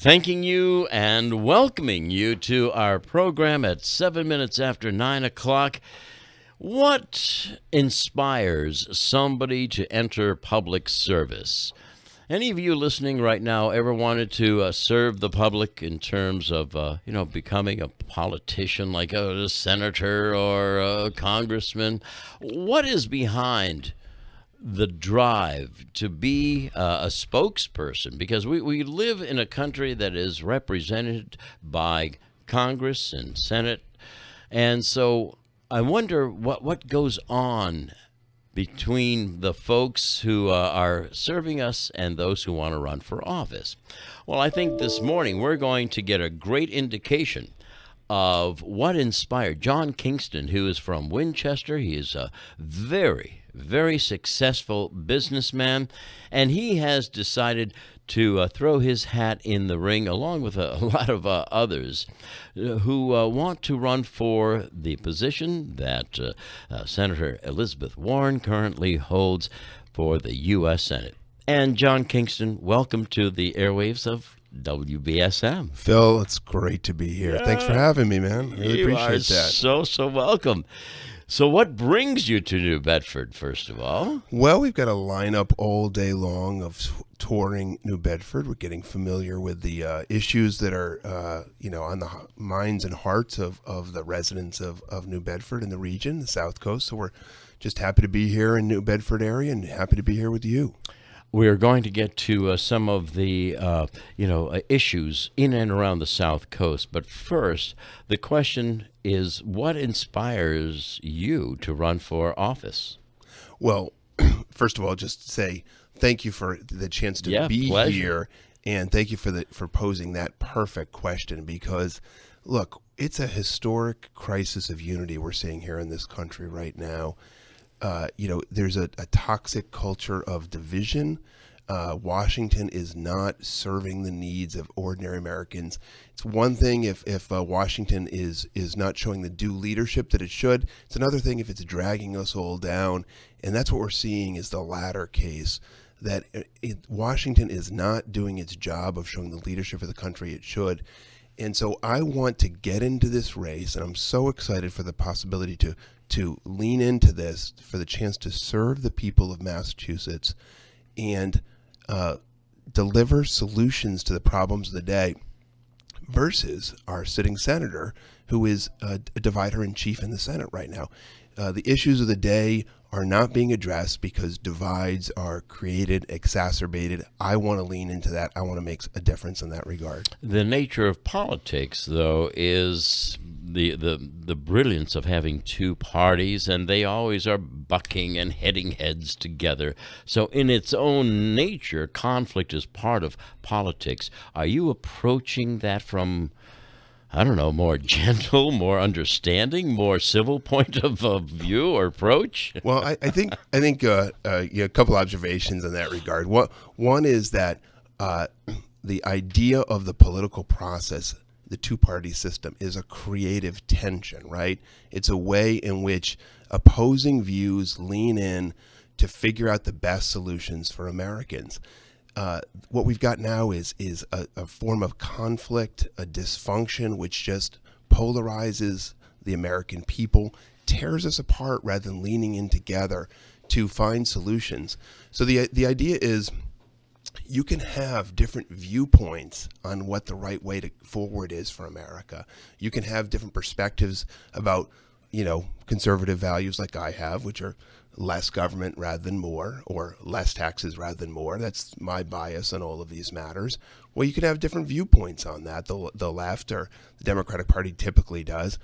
thanking you and welcoming you to our program at 7 minutes after 9 o'clock. What inspires somebody to enter public service? Any of you listening right now ever wanted to serve the public in terms of, becoming a politician like a senator or a congressman? What is behind the drive to be a spokesperson? Because we live in a country that is represented by Congress and Senate. And so I wonder what goes on between the folks who are serving us and those who want to run for office. Well, I think this morning we're going to get a great indication of what inspired John Kingston, who is from Winchester. He is a very, very successful businessman, and he has decided to throw his hat in the ring along with a lot of others who want to run for the position that Senator Elizabeth Warren currently holds for the U.S. Senate. And John Kingston, welcome to the airwaves of WBSM. Phil, it's great to be here. Thanks for having me, man. I really appreciate that. So welcome. So what brings you to New Bedford, first of all? Well, we've got a lineup all day long of touring New Bedford. We're getting familiar with the issues that are, on the minds and hearts of the residents of New Bedford and the region, the South Coast. So we're just happy to be here in New Bedford area and happy to be here with you. We're going to get to some of the, issues in and around the South Coast. But first, the question is, what inspires you to run for office? Well, first of all, just say thank you for the chance to be here, and thank you for posing that perfect question, because, look, it's a historic crisis of unity we're seeing here in this country right now. There's a toxic culture of division. Washington is not serving the needs of ordinary Americans. It's one thing if Washington is not showing the due leadership that it should. It's another thing if it's dragging us all down. And that's what we're seeing is the latter case, that Washington is not doing its job of showing the leadership of the country it should. And so I want to get into this race, and I'm so excited for the possibility to lean into this, for the chance to serve the people of Massachusetts and deliver solutions to the problems of the day, versus our sitting senator, who is a divider-in-chief in the Senate right now. The issues of the day are not being addressed because divides are created, exacerbated. I want to lean into that. I want to make a difference in that regard. The nature of politics, though, is the brilliance of having two parties, and they always are bucking and heading heads together. So in its own nature, conflict is part of politics. Are you approaching that from, I don't know, more gentle, more understanding, more civil point of view or approach? Well, I think a couple observations in that regard. One is that the idea of the political process, the two-party system, is a creative tension, right? It's a way in which opposing views lean in to figure out the best solutions for Americans. What we've got now is a form of conflict, a dysfunction, which just polarizes the American people, tears us apart rather than leaning in together to find solutions. So the idea is, you can have different viewpoints on what the right way forward is for America. You can have different perspectives about, conservative values like I have, which are less government rather than more, or less taxes rather than more. That's my bias on all of these matters. Well, you could have different viewpoints on that. The left, or the Democratic Party, typically does.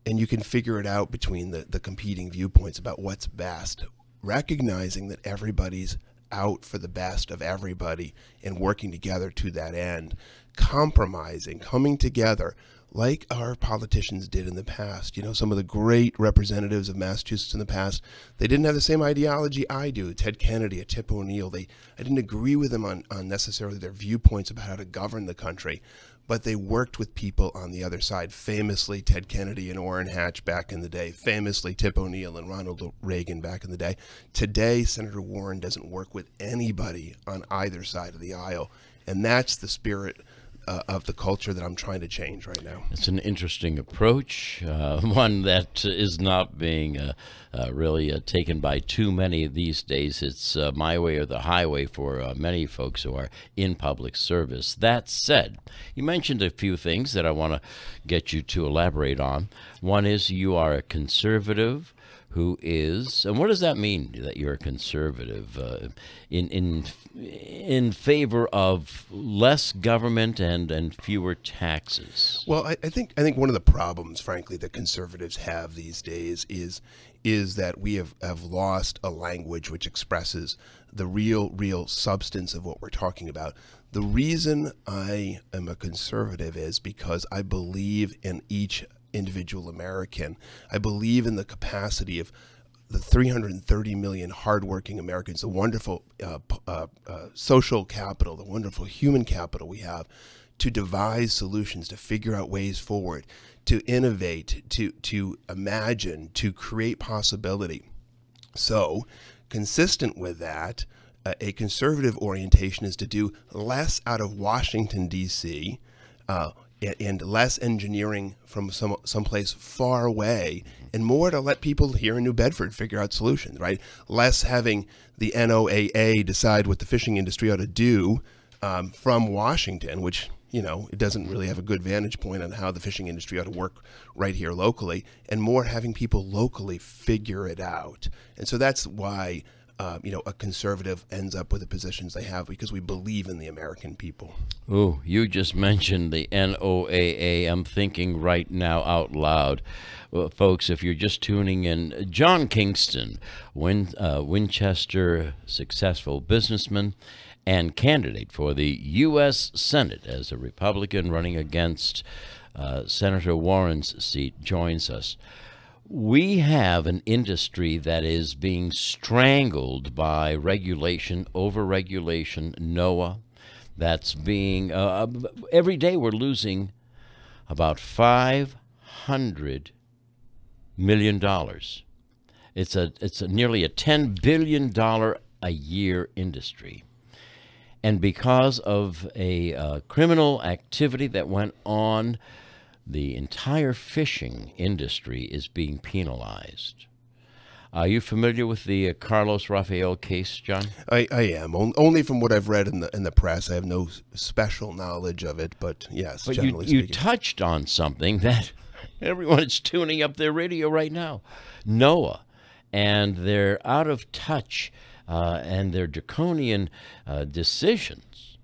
And you can figure it out between the competing viewpoints about what's best, recognizing that everybody's out for the best of everybody and working together to that end, compromising, coming together like our politicians did in the past. Some of the great representatives of Massachusetts in the past, they didn't have the same ideology I do. Ted Kennedy, Tip O'Neill, I didn't agree with them on necessarily their viewpoints about how to govern the country, but they worked with people on the other side. Famously, Ted Kennedy and Orrin Hatch back in the day. Famously, Tip O'Neill and Ronald Reagan back in the day. Today, Senator Warren doesn't work with anybody on either side of the aisle. And that's the spirit of the culture that I'm trying to change right now. It's an interesting approach, one that is not being really taken by too many these days. It's my way or the highway for many folks who are in public service. That said, you mentioned a few things that I want to get you to elaborate on. One is you are a conservative who is, and what does that mean that you're a conservative? In favor of less government and fewer taxes? Well, I think one of the problems, frankly, that conservatives have these days is that we have lost a language which expresses the real substance of what we're talking about. The reason I am a conservative is because I believe in each individual American. I believe in the capacity of the 330 million hardworking Americans, the wonderful social capital, the wonderful human capital we have, to devise solutions, to figure out ways forward, to innovate, to imagine, to create possibility. So, consistent with that, a conservative orientation is to do less out of Washington, D.C., and less engineering from someplace far away, and more to let people here in New Bedford figure out solutions, right? Less having the NOAA decide what the fishing industry ought to do from Washington, which, you know, it doesn't really have a good vantage point on how the fishing industry ought to work right here locally, and more having people locally figure it out. And so that's why a conservative ends up with the positions they have, because we believe in the American people. Oh, you just mentioned the NOAA. I'm thinking right now out loud. Well, folks, if you're just tuning in, John Kingston, Winchester successful businessman and candidate for the U.S. Senate as a Republican running against Senator Warren's seat, joins us. We have an industry that is being strangled by regulation, over-regulation, NOAA. That's being, every day we're losing about $500 million. It's a nearly a $10 billion a year industry. And because of a criminal activity that went on, the entire fishing industry is being penalized. Are you familiar with the Carlos Rafael case, John? I am. Only from what I've read in the press. I have no special knowledge of it, but yes, but generally you speaking. touched on something that everyone is tuning up their radio right now. NOAA, and they're out of touch and their draconian decisions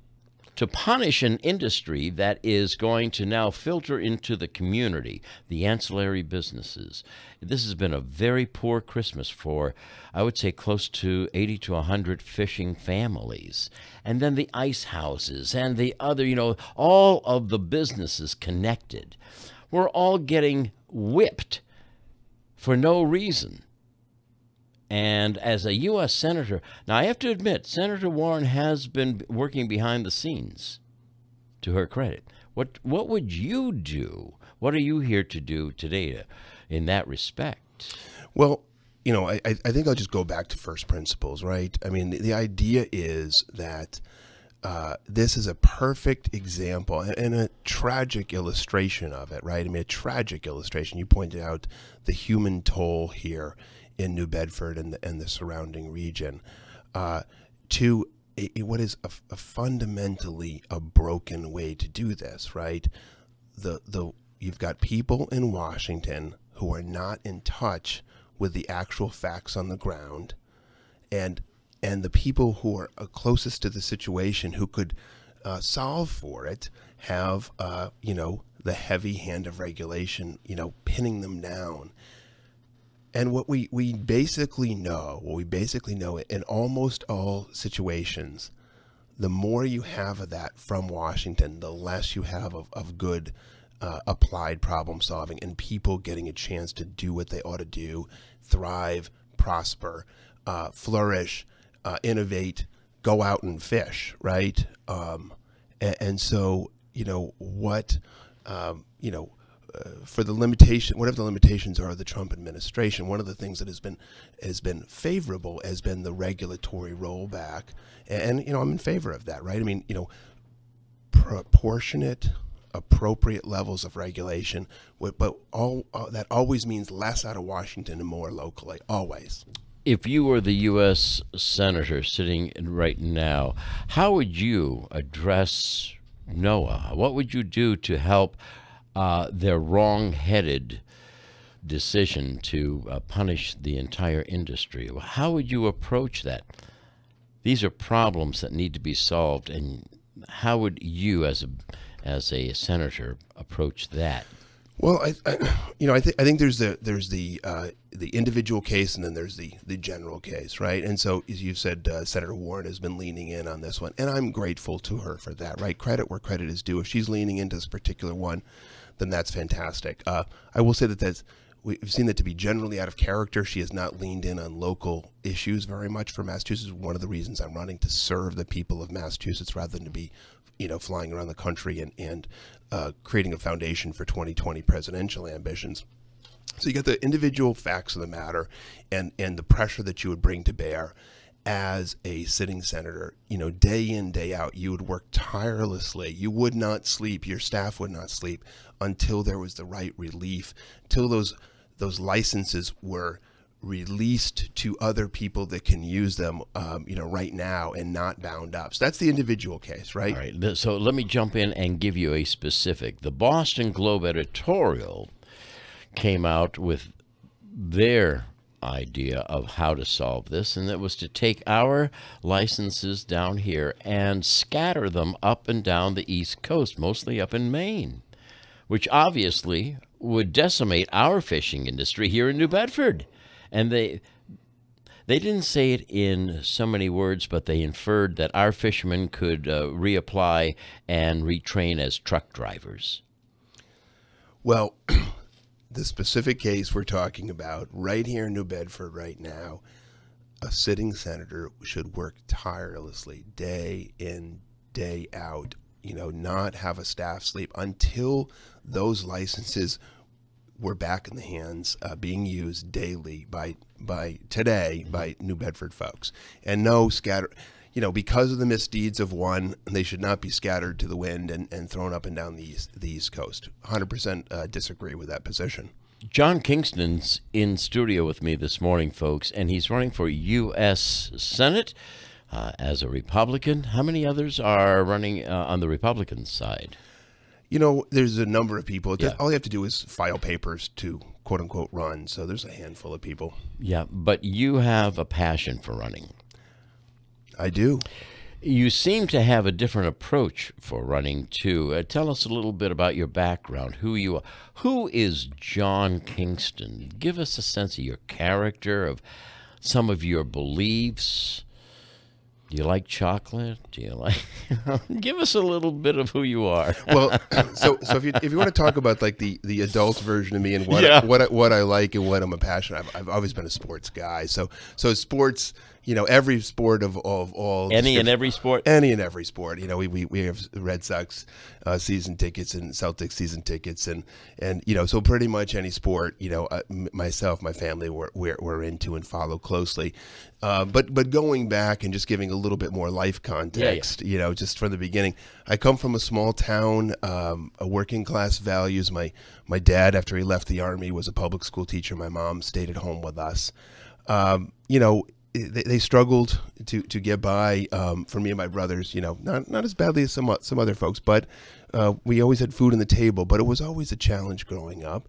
to punish an industry that is going to now filter into the community, the ancillary businesses. This has been a very poor Christmas for, I would say, close to 80 to 100 fishing families. And then the ice houses and the other, all of the businesses connected. We're all getting whipped for no reason. And as a U.S. Senator, now I have to admit, Senator Warren has been working behind the scenes, to her credit. What would you do? What are you here to do today in that respect? Well, I think I'll just go back to first principles, right? I mean, the idea is that this is a perfect example and a tragic illustration of it, right? I mean, a tragic illustration. You pointed out the human toll here in New Bedford and the surrounding region, to what is a fundamentally a broken way to do this, right? You've got people in Washington who are not in touch with the actual facts on the ground, and the people who are closest to the situation who could solve for it have the heavy hand of regulation pinning them down. And what we basically know in almost all situations, the more you have of that from Washington, the less you have of good applied problem solving and people getting a chance to do what they ought to do, thrive, prosper, flourish, innovate, go out and fish, right? And so, for the limitation, whatever the limitations are of the Trump administration, one of the things that has been favorable has been the regulatory rollback, and I'm in favor of that, right? I mean, proportionate, appropriate levels of regulation, but that always means less out of Washington and more locally, always. If you were the U.S. Senator sitting right now, how would you address NOAA? What would you do to help their wrong-headed decision to punish the entire industry? How would you approach that? These are problems that need to be solved, and how would you, as a senator, approach that? Well, I think there's the individual case, and then there's the general case, right? And so, as you said, Senator Warren has been leaning in on this one, and I'm grateful to her for that, right? Credit where credit is due. If she's leaning into this particular one, then that's fantastic. I will say that we've seen that to be generally out of character. She has not leaned in on local issues very much for Massachusetts. One of the reasons I'm running to serve the people of Massachusetts rather than to be, flying around the country and creating a foundation for 2020 presidential ambitions. So you got the individual facts of the matter and the pressure that you would bring to bear as a sitting senator. Day in, day out, you would work tirelessly. You would not sleep. Your staff would not sleep until there was the right relief, till those licenses were released to other people that can use them, right now and not bound up. So that's the individual case, right? All right. So let me jump in and give you a specific. The Boston Globe editorial came out with their idea of how to solve this, and that was to take our licenses down here and scatter them up and down the East Coast, mostly up in Maine, which obviously would decimate our fishing industry here in New Bedford. And they didn't say it in so many words, but they inferred that our fishermen could reapply and retrain as truck drivers. Well, the specific case we're talking about right here in New Bedford right now, a sitting senator should work tirelessly day in, day out, not have a staff sleep until those licenses were back in the hands, being used daily by New Bedford folks. And no scatter, because of the misdeeds of one, they should not be scattered to the wind and thrown up and down the East Coast. 100% disagree with that position. John Kingston's in studio with me this morning, folks, and he's running for U.S. Senate as a Republican. How many others are running on the Republican side? There's a number of people. Yeah. All you have to do is file papers to, quote unquote, run. So there's a handful of people. Yeah, but you have a passion for running. I do. You seem to have a different approach for running, too. Tell us a little bit about your background, who you are. Who is John Kingston? Give us a sense of your character, of some of your beliefs. Do you like chocolate? Do you like? Give us a little bit of who you are. Well, so if you want to talk about like the adult version of me and what I like and what I'm a passionate, I've always been a sports guy. So sports, every sport of all. Any and every sport. Any and every sport. We have Red Sox season tickets and Celtics season tickets and so pretty much any sport. Myself, my family, we're into and follow closely. But going back and just giving a little bit more life context, just from the beginning, I come from a small town, a working class values. My dad, after he left the Army, was a public school teacher. My mom stayed at home with us. They struggled to get by for me and my brothers, not as badly as some other folks, but we always had food on the table. But it was always a challenge growing up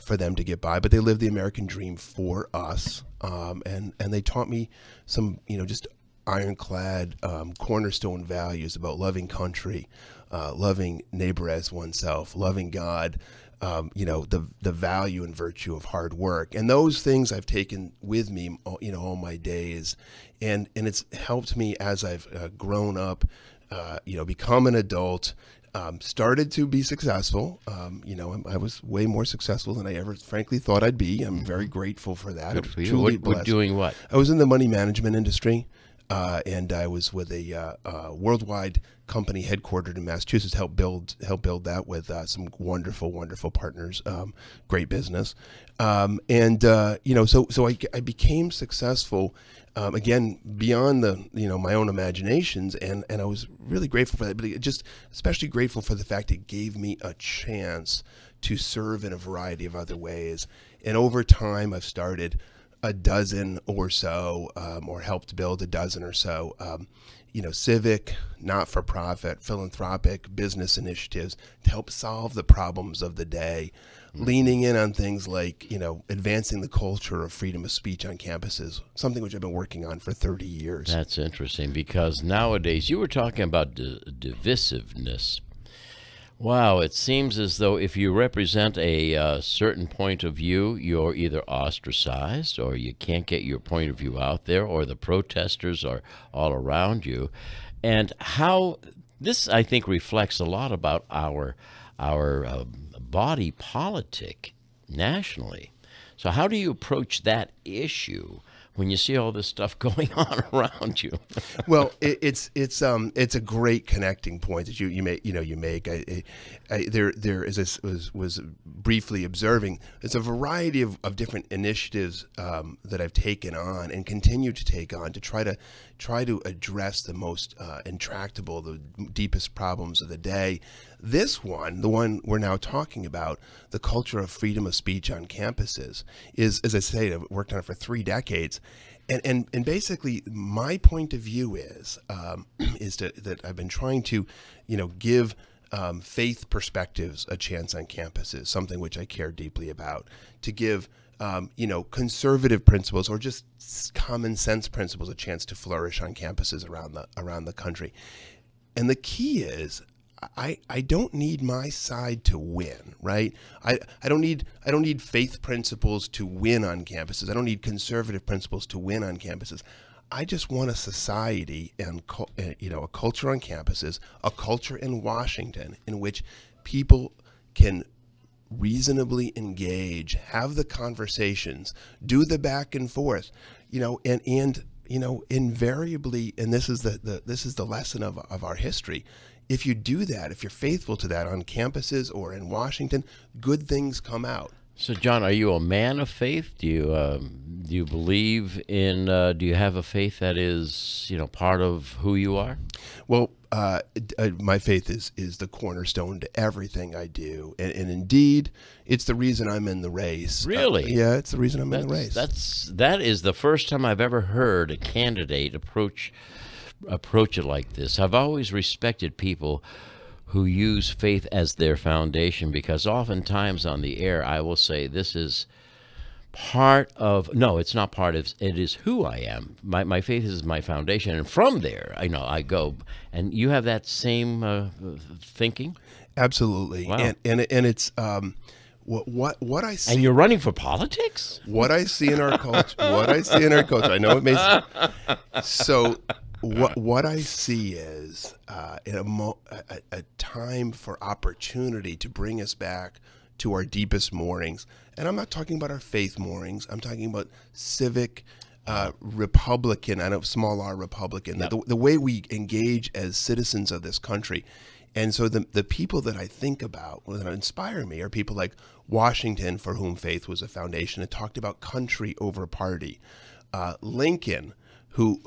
for them to get by. But they lived the American dream for us, and they taught me some, just ironclad cornerstone values about loving country, loving neighbor as oneself, loving God. The value and virtue of hard work, and those things I've taken with me, all my days, and it's helped me as I've grown up, become an adult, started to be successful. I was way more successful than I ever, frankly, thought I'd be. I'm very grateful for that. Good for you. Doing what? I was in the money management industry. and I was with a worldwide company headquartered in Massachusetts. Helped build that with some wonderful partners. Great business, so I became successful. Again, beyond my own imaginations, and I was really grateful for that. But just especially grateful for the fact it gave me a chance to serve in a variety of other ways. And over time, I've started a dozen or so, or helped build a dozen or so, civic, not-for-profit, philanthropic business initiatives to help solve the problems of the day, leaning in on things like, advancing the culture of freedom of speech on campuses, something which I've been working on for 30 years. That's interesting, because nowadays, you were talking about divisiveness. Wow, it seems as though if you represent a certain point of view, you're either ostracized, or you can't get your point of view out there, or the protesters are all around you. And how this, I think, reflects a lot about our body politic nationally. So how do you approach that issue when you see all this stuff going on around you? Well, it's a great connecting point that you make. There as I was briefly observing, it's a variety of different initiatives that I've taken on and continue to take on to try to address the most intractable, the deepest problems of the day. This one, the one we're now talking about, the culture of freedom of speech on campuses, is, as I say, I've worked on it for 3 decades. And basically, my point of view is that I've been trying to, give faith perspectives a chance on campuses, something which I care deeply about, to give conservative principles or just common sense principles a chance to flourish on campuses around the country. And the key is, I don't need my side to win, right? I don't need faith principles to win on campuses. I don't need conservative principles to win on campuses. I just want a society and a culture on campuses, a culture in Washington in which people can reasonably engage, have the conversations, do the back and forth, and invariably, and this is the lesson of our history. If you do that, if you're faithful to that on campuses or in Washington, good things come out. So, John, are you a man of faith? Do you believe in? Do you have a faith that is, part of who you are? Well, my faith is the cornerstone to everything I do, and indeed, it's the reason I'm in the race. Really? Yeah, it's the reason I'm in the race. That is the first time I've ever heard a candidate approach it like this. I've always respected people who use faith as their foundation, because oftentimes on the air I will say this is part of, no, it's not part of, it is who I am. My faith is my foundation, and from there I go. And you have that same thinking? Absolutely. Wow. And it's what I see. And you're running for politics? What I see in our culture. I know it may. So what I see is a time for opportunity to bring us back to our deepest moorings. And I'm not talking about our faith moorings. I'm talking about civic, Republican, I know, small r Republican, Yep. the way we engage as citizens of this country. And so the people that I think about, that inspire me, are people like Washington, for whom faith was a foundation, and talked about country over party. Lincoln, who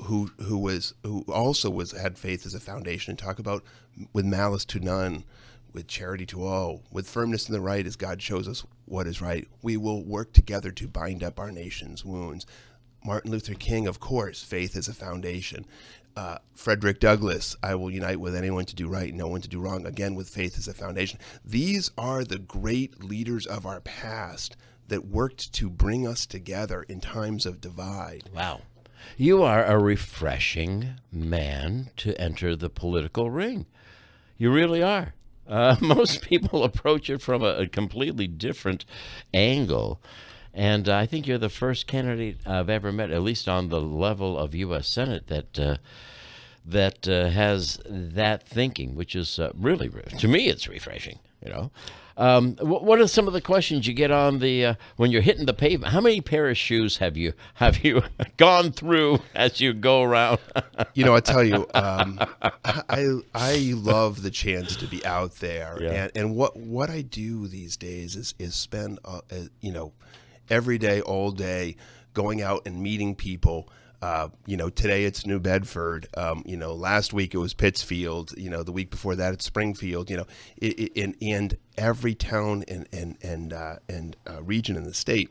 also had faith as a foundation, and talk about with malice to none, with charity to all, with firmness in the right, as God shows us what is right, we will work together to bind up our nation's wounds. Martin Luther King, of course, faith as a foundation. Frederick Douglass, I will unite with anyone to do right, no one to do wrong, again with faith as a foundation. These are the great leaders of our past that worked to bring us together in times of divide. Wow. You are a refreshing man to enter the political ring. You really are. Most people approach it from a completely different angle. And I think you're the first candidate I've ever met, at least on the level of U.S. Senate, that has that thinking, which is really, to me, it's refreshing. What are some of the questions you get on the when you're hitting the pavement? How many pair of shoes have you gone through as you go around? I tell you, I love the chance to be out there, Yeah. and what I do these days is spend every day, all day, going out and meeting people. Today it's New Bedford. Last week it was Pittsfield. The week before that it's Springfield. And every town and region in the state,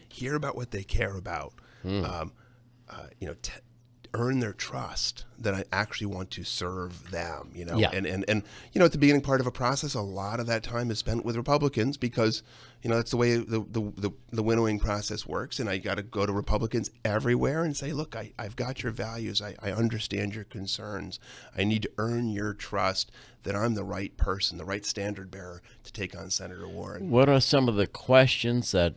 hear about what they care about. Earn their trust that I actually want to serve them. Yeah. And at the beginning part of a process, a lot of that time is spent with Republicans because that's the way the winnowing process works. And I got to go to Republicans everywhere and say, look, I've got your values. I understand your concerns. I need to earn your trust that I'm the right person, the right standard bearer to take on Senator Warren. What are some of the questions that,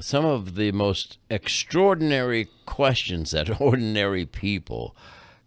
some of the most extraordinary questions that ordinary people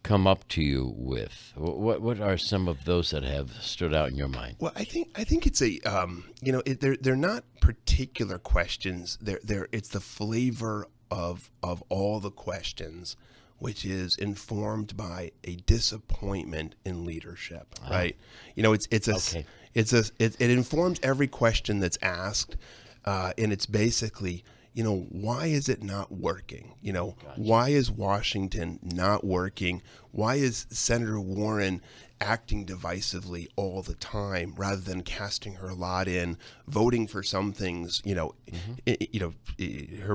come up to you with? What are some of those that have stood out in your mind? Well, I think it's they're not particular questions. It's the flavor of all the questions, which is informed by a disappointment in leadership, right? Okay. It informs every question that's asked, and it's basically, why is it not working? Gotcha. Why is Washington not working? Why is Senator Warren acting divisively all the time rather than casting her lot in, voting for some things? Her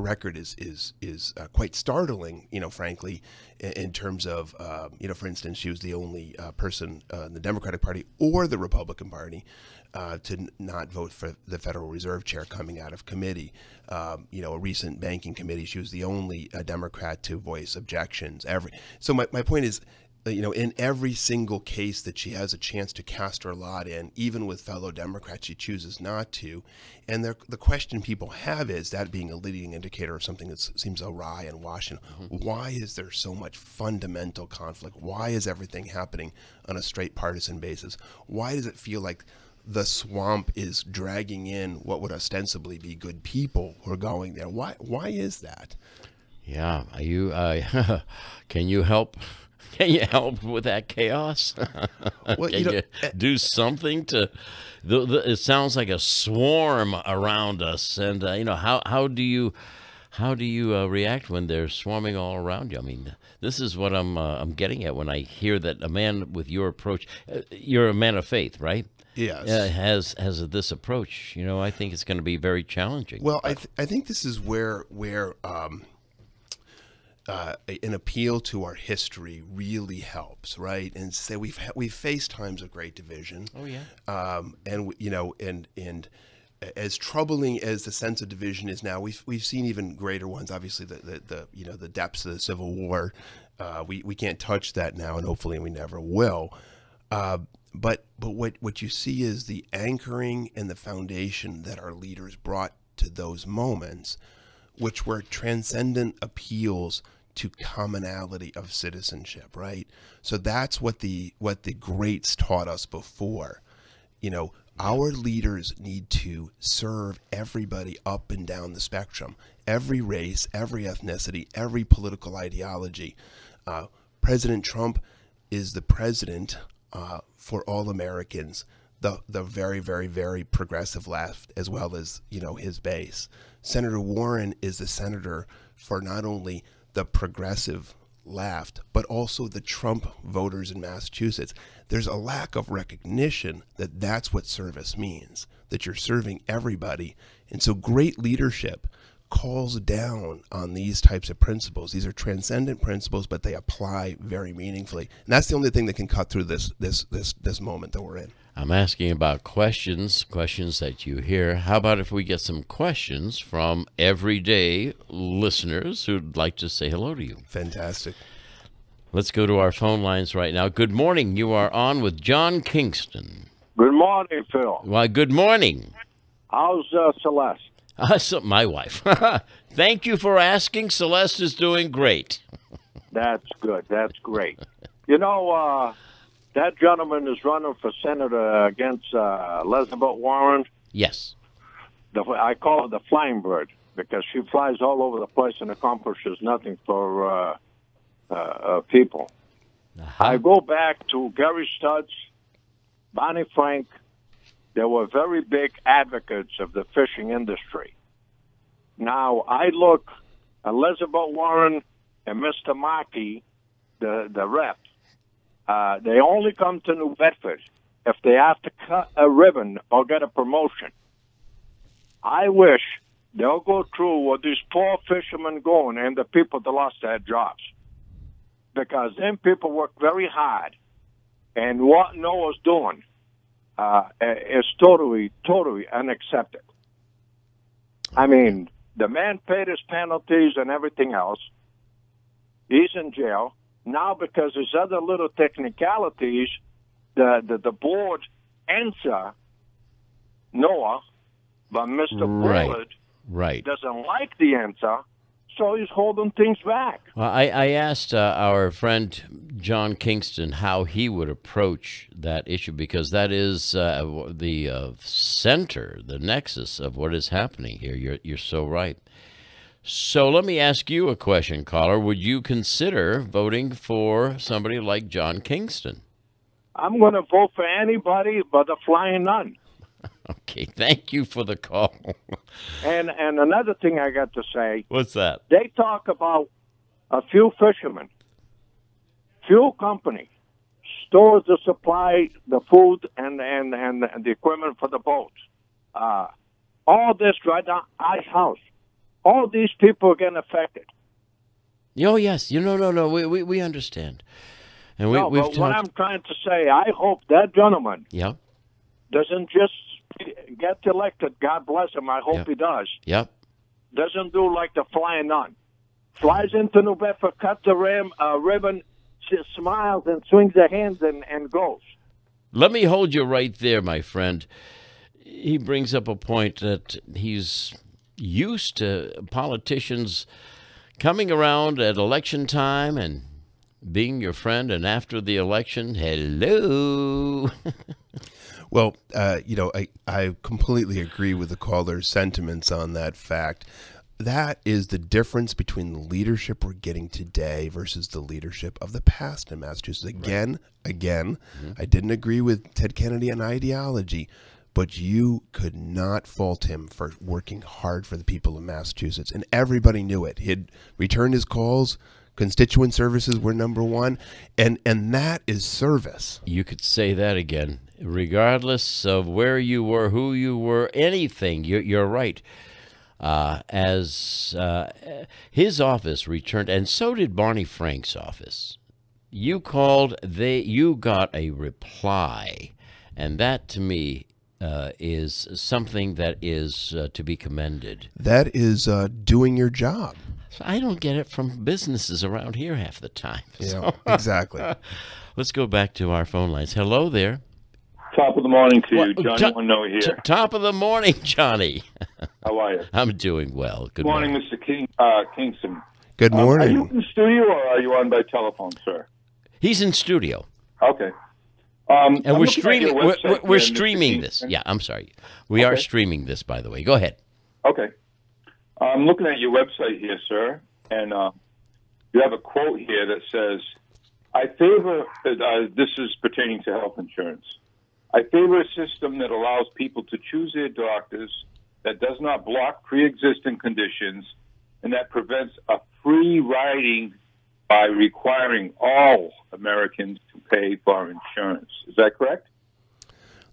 record is quite startling, frankly, in terms of, for instance, she was the only person in the Democratic Party or the Republican Party to not vote for the Federal Reserve Chair coming out of committee. A recent banking committee, she was the only Democrat to voice objections. So my point is, in every single case that she has a chance to cast her lot in, even with fellow Democrats, she chooses not to. And the question people have is, that being a leading indicator of something that seems awry in Washington, why is there so much fundamental conflict? Why is everything happening on a straight partisan basis? Why does it feel like the swamp is dragging in what would ostensibly be good people who are going there? Why is that? Yeah. Are you? Can you help? Can you help with that chaos? Well, Can you do something to? It sounds like a swarm around us, and how do you react when they're swarming all around you? I mean, this is what I'm getting at when I hear that a man with your approach. You're a man of faith, right? Yes. Has this approach. I think it's going to be very challenging. Well, I think this is where an appeal to our history really helps, right? And say we've faced times of great division. Oh yeah. And as troubling as the sense of division is now, we've seen even greater ones. Obviously, the depths of the Civil War, we can't touch that now, and hopefully we never will. But what you see is the anchoring and the foundation that our leaders brought to those moments, which were transcendent appeals to commonality of citizenship, right? So that's what the greats taught us before. Our leaders need to serve everybody up and down the spectrum, every race, every ethnicity, every political ideology. President Trump is the president for all Americans, the very, very, very progressive left, as well as his base. Senator Warren is the senator for not only the progressive left, but also the Trump voters in Massachusetts. There's a lack of recognition that that's what service means, that you're serving everybody. And so great leadership calls down on these types of principles. These are transcendent principles, but they apply very meaningfully. And that's the only thing that can cut through this moment that we're in. I'm asking about questions that you hear. How about if we get some questions from everyday listeners who'd like to say hello to you? Fantastic. Let's go to our phone lines right now. Good morning. You are on with John Kingston. Good morning, Phil. Why, good morning. How's Celeste? So my wife. Thank you for asking. Celeste is doing great. That's good. That's great. You know, that gentleman is running for senator against Elizabeth Warren. Yes. I call her the flying bird because she flies all over the place and accomplishes nothing for people. I go back to Gary Studds, Bonnie Frank. They were very big advocates of the fishing industry. Now, I look, Elizabeth Warren and Mr. Markey, the rep, they only come to New Bedford if they have to cut a ribbon or get a promotion. I wish they'll go through what these poor fishermen going and the people that lost their jobs. Because them people work very hard. And what Noah's doing is totally unacceptable. I mean, the man paid his penalties and everything else. He's in jail. Now, because there's other little technicalities, the board answer Noah, but Mr. Bullard doesn't like the answer, so he's holding things back. Well, I asked our friend John Kingston how he would approach that issue, because that is the center, the nexus of what is happening here. You're so right. So let me ask you a question, caller. Would you consider voting for somebody like John Kingston? I'm going to vote for anybody but a flying nun. Okay, thank you for the call. And another thing I got to say. What's that? They talk about a few fishermen. Fuel company stores the supply, the food, and the equipment for the boats. All this right now, ice house. All these people are getting affected. Oh, yes. No. We understand. And we've but what I'm trying to say, I hope that gentleman doesn't just get elected. God bless him. I hope he does. Yep. Doesn't do like the flying nun. Flies into New Bedford, cuts the ribbon, smiles and swings her hands and goes. Let me hold you right there, my friend. He brings up a point that he's used to politicians coming around at election time and being your friend, and after the election, hello. Well, I completely agree with the caller's sentiments on that fact. That is the difference between the leadership we're getting today versus the leadership of the past in Massachusetts. Again, I didn't agree with Ted Kennedy on ideology, but you could not fault him for working hard for the people of Massachusetts, and everybody knew it. He'd returned his calls. Constituent services were number one, and that is service. You could say that again. Regardless of where you were, who you were, anything, you're right. As his office returned, and so did Barney Frank's office. You called, you got a reply, and that to me is something that is to be commended. That is doing your job. So I don't get it from businesses around here half the time. Yeah, exactly. Let's go back to our phone lines. Hello there. Top of the morning to you, Johnny One here. Top of the morning, Johnny. How are you? I'm doing well. Good morning, Mr. Kingston. Good morning. Are you in studio or are you on by telephone, sir? He's in studio. Okay. And we're streaming. We're streaming this. Yeah, I'm sorry. We are streaming this, by the way. Go ahead. Okay. I'm looking at your website here, sir, and you have a quote here that says, "I favor." This is pertaining to health insurance. I favor a system that allows people to choose their doctors, that does not block pre-existing conditions, and that prevents a free riding by requiring all Americans to pay for insurance. Is that correct?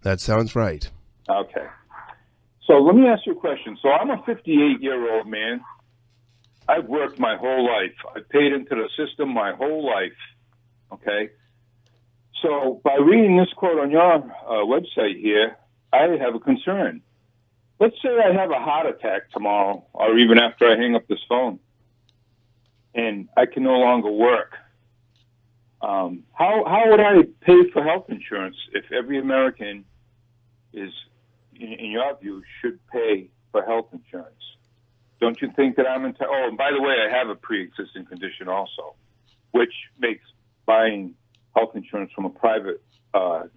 That sounds right. Okay. So let me ask you a question. So I'm a 58-year-old man. I've worked my whole life. I paid into the system my whole life. Okay? So by reading this quote on your website here, I have a concern. Let's say I have a heart attack tomorrow, or even after I hang up this phone, and I can no longer work. How would I pay for health insurance if every American is, in your view, should pay for health insurance? Don't you think that I'm entitled? Oh, and by the way, I have a pre-existing condition also, which makes buying health insurance from a private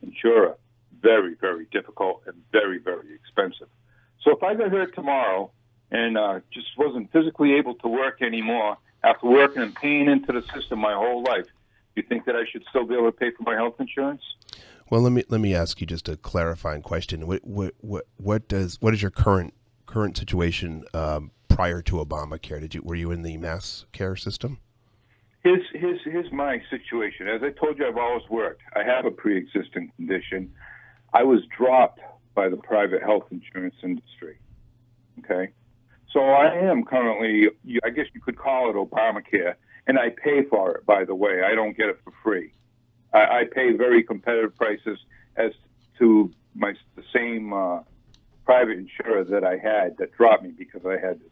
insurer, very, very difficult and very, very expensive. So if I got hurt tomorrow and just wasn't physically able to work anymore after working and paying into the system my whole life, you think that I should still be able to pay for my health insurance? Well, let me ask you just a clarifying question. What is your current situation prior to Obamacare? Were you in the mass care system? Here's my situation. As I told you, I've always worked. I have a pre-existing condition. I was dropped by the private health insurance industry. Okay, so I am currently, I guess you could call it Obamacare, and I pay for it. By the way, I don't get it for free. I pay very competitive prices as to the same private insurer that I had that dropped me because I had this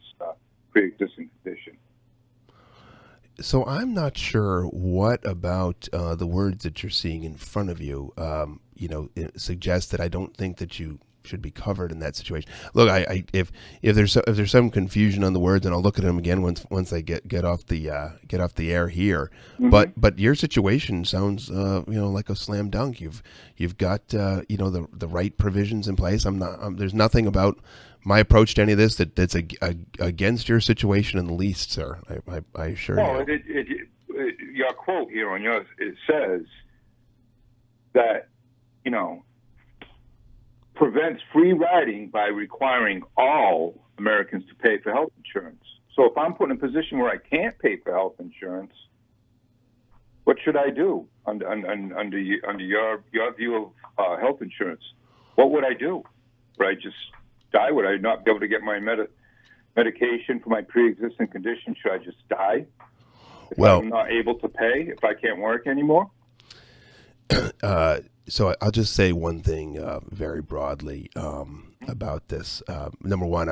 pre-existing condition. So I'm not sure what about the words that you're seeing in front of you, it suggests that I don't think that you should be covered in that situation. Look, if there's some confusion on the words, and I'll look at them again once I get off the air here. Mm-hmm. But your situation sounds like a slam dunk. You've got the right provisions in place. There's nothing about my approach to any of this that's against your situation in the least, sir. I assure you. Your quote here on yours, it says that prevents free riding by requiring all Americans to pay for health insurance. So if I'm put in a position where I can't pay for health insurance, what should I do under your view of health insurance? What would I do? Would I just die? Would I not be able to get my medication for my pre-existing condition? Should I just die if I'm not able to pay, if I can't work anymore? So I'll just say one thing very broadly about this. Number one,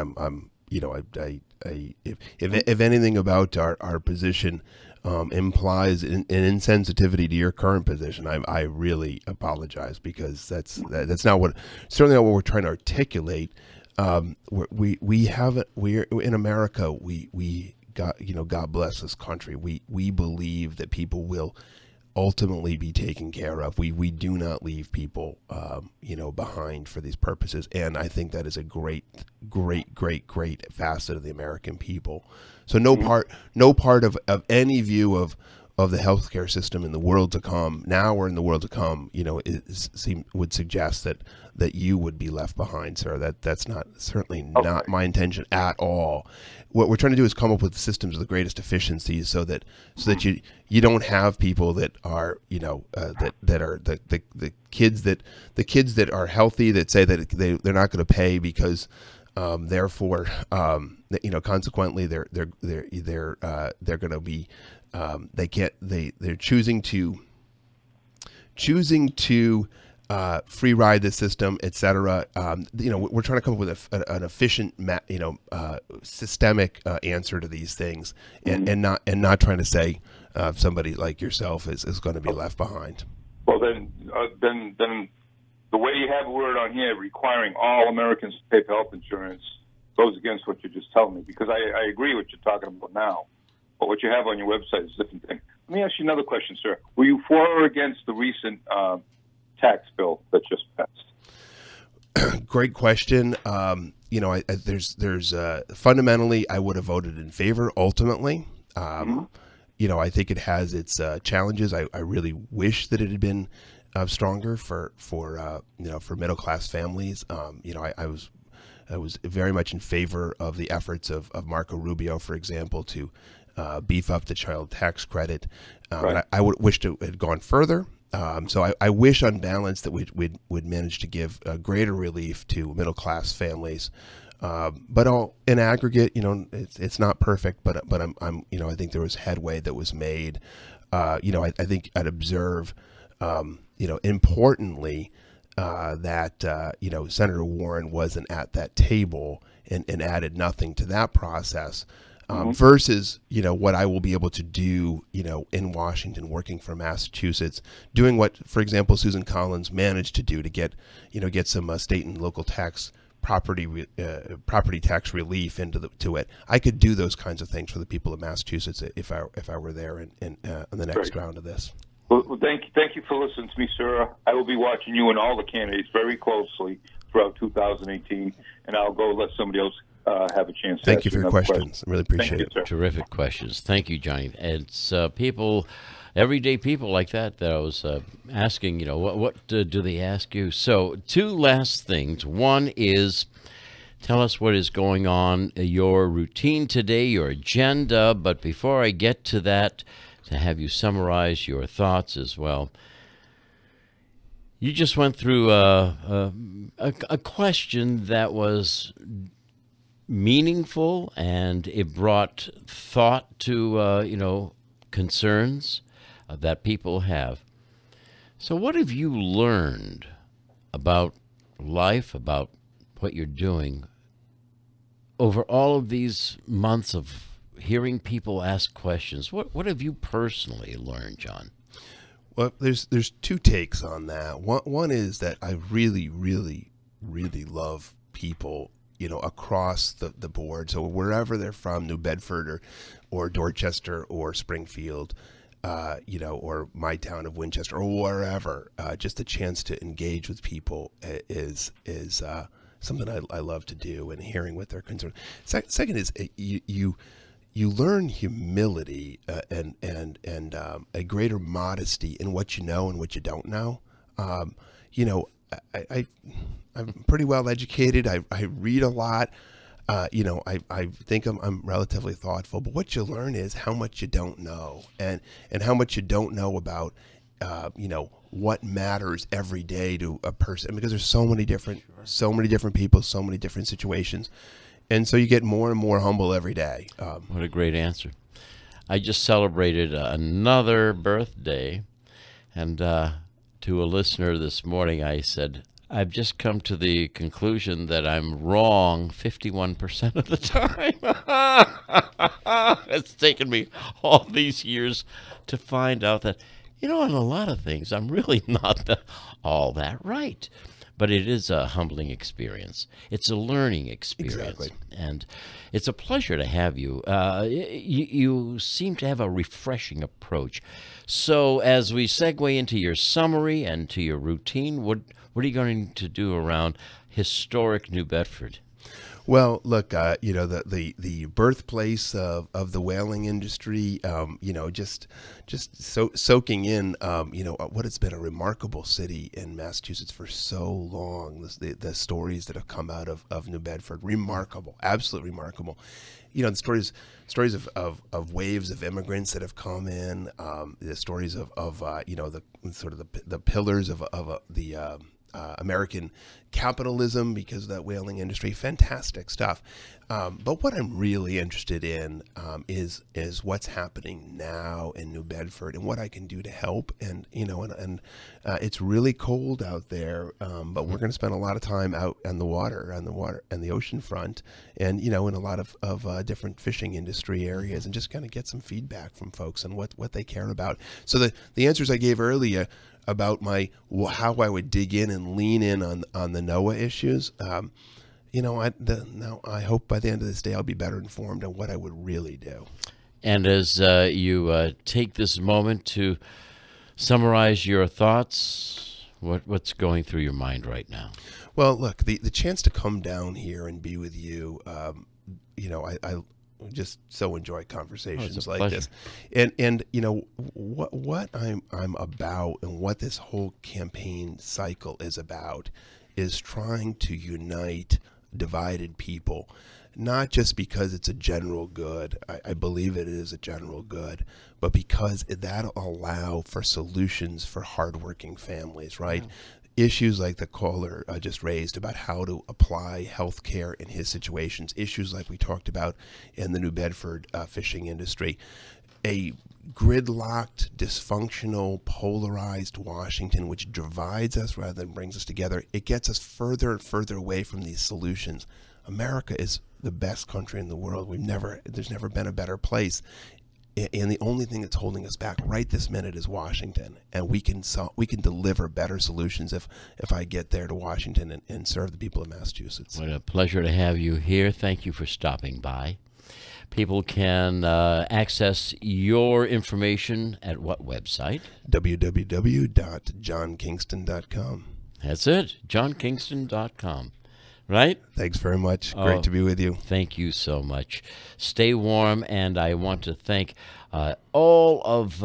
if anything about our position implies an insensitivity to your current position, I really apologize, because that's certainly not what we're trying to articulate. We're in America. We got, God bless this country. We believe that people will ultimately be taken care of. We do not leave people behind for these purposes, and I think that is a great facet of the American people. So no part of any view of the healthcare system in the world to come, now or in the world to come, would suggest that you would be left behind, sir. That's certainly not my intention at all. What we're trying to do is come up with systems of the greatest efficiencies, so that you don't have people that are that are the kids that are healthy, that say that they're not going to pay because therefore consequently they're going to be they're choosing to free ride the system, etc. We're trying to come up with an efficient, systemic answer to these things, and not trying to say somebody like yourself is going to be left behind. Well, then the way you have a word on here requiring all Americans to pay for health insurance goes against what you're just telling me, because I agree what you're talking about now, but what you have on your website is a different thing. Let me ask you another question, sir. Were you for or against the recent tax bill that just passed? Great question. There's fundamentally, I would have voted in favor ultimately. I think it has its challenges. I really wish that it had been stronger for middle class families. I was very much in favor of the efforts of Marco Rubio, for example, to beef up the child tax credit. Right. And I would wish to had gone further. So I wish, on balance, that we'd manage to give greater relief to middle class families. But in aggregate, it's not perfect. But I think there was headway that was made. I think I'd observe, importantly, that Senator Warren wasn't at that table and added nothing to that process. Versus, what I will be able to do, in Washington, working for Massachusetts, doing what, for example, Susan Collins managed to do to get some state and local tax property tax relief into it. I could do those kinds of things for the people of Massachusetts if I were there in the next round of this. Well, thank you for listening to me, sir. I will be watching you and all the candidates very closely throughout 2018, and I'll go let somebody else have a chance. Thank you for your questions. I really appreciate it. Sir. Terrific questions. Thank you, Johnny. It's people, everyday people like that I was asking, what do they ask you? So 2 last things. One is, tell us what is going on, your routine today, your agenda. But before I get to that, to have you summarize your thoughts as well. You just went through a question that was meaningful, and it brought thought to, concerns that people have. So what have you learned about life, about what you're doing over all of these months of hearing people ask questions? What have you personally learned, John? Well, there's 2 takes on that. One is that I really, really, really love people, across the board. So wherever they're from, New Bedford or Dorchester or Springfield, or my town of Winchester or wherever, just a chance to engage with people is something I love to do, and hearing what they're concerned. Second is you learn humility and a greater modesty in what you know and what you don't know. I'm pretty well educated. I read a lot. I think I'm relatively thoughtful. But what you learn is how much you don't know, and how much you don't know about what matters every day to a person, because there's so many different people, so many different situations. And so you get more and more humble every day. What a great answer. I just celebrated another birthday, and to a listener this morning, I said, I've just come to the conclusion that I'm wrong 51% of the time. It's taken me all these years to find out that, on a lot of things, I'm really not all that right. But it is a humbling experience. It's a learning experience. Exactly. And it's a pleasure to have you. You seem to have a refreshing approach. So as we segue into your summary and to your routine, what are you going to do around historic New Bedford? Well, look, the birthplace of the whaling industry, just soaking in, what it's been a remarkable city in Massachusetts for so long. The stories that have come out of New Bedford, remarkable, absolutely remarkable. The stories of waves of immigrants that have come in, the stories of the sort of the pillars of the American capitalism because of that whaling industry. Fantastic stuff. But what I'm really interested in is what's happening now in New Bedford and what I can do to help. And it's really cold out there, but we're going to spend a lot of time out on the water and the ocean front, and in a lot of different fishing industry areas, and just kind of get some feedback from folks on what they care about. So the answers I gave earlier about how I would dig in and lean in on the NOAA issues. I hope by the end of this day I'll be better informed on what I would really do. And as you take this moment to summarize your thoughts, what's going through your mind right now? Well, look, the chance to come down here and be with you, I just so enjoy conversations like this, and what I'm about, and what this whole campaign cycle is about, is trying to unite divided people, not just because it's a general good. I believe it is a general good, but because that'll allow for solutions for hardworking families, right? Yeah. Issues like the caller just raised about how to apply health care in his situations, issues like we talked about in the New Bedford fishing industry. A gridlocked, dysfunctional, polarized Washington, which divides us rather than brings us together, it gets us further and further away from these solutions. America is the best country in the world. There's never been a better place. And the only thing that's holding us back right this minute is Washington, and we can deliver better solutions if I get there to Washington and serve the people of Massachusetts. What a pleasure to have you here. Thank you for stopping by. people can access your information at what website? www.johnkingston.com. That's it, johnkingston.com. Right? Thanks very much. Great to be with you. Thank you so much. Stay warm, and I want to thank all of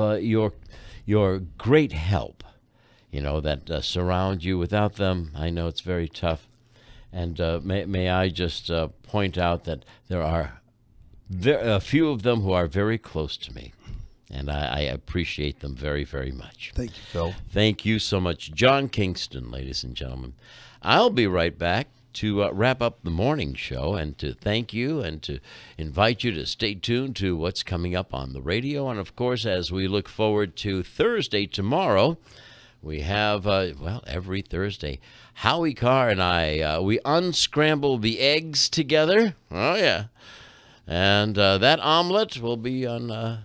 your great help, that surround you. Without them, I know it's very tough. And may I just point out that there are a few of them who are very close to me, and I appreciate them very, very much. Thank you, Phil. Thank you so much. John Kingston, ladies and gentlemen. I'll be right back to wrap up the morning show and to thank you and to invite you to stay tuned to what's coming up on the radio. And, of course, as we look forward to Thursday tomorrow, we have, every Thursday, Howie Carr and I, we unscramble the eggs together. Oh, yeah. And that omelet will be on the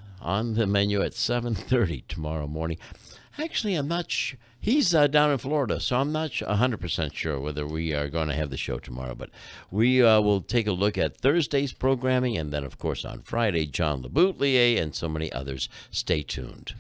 menu at 7:30 tomorrow morning. Actually, I'm not sure. He's down in Florida, so I'm not 100% sure whether we are going to have the show tomorrow. But we will take a look at Thursday's programming, and then, of course, on Friday, John LeBoutelier and so many others. Stay tuned.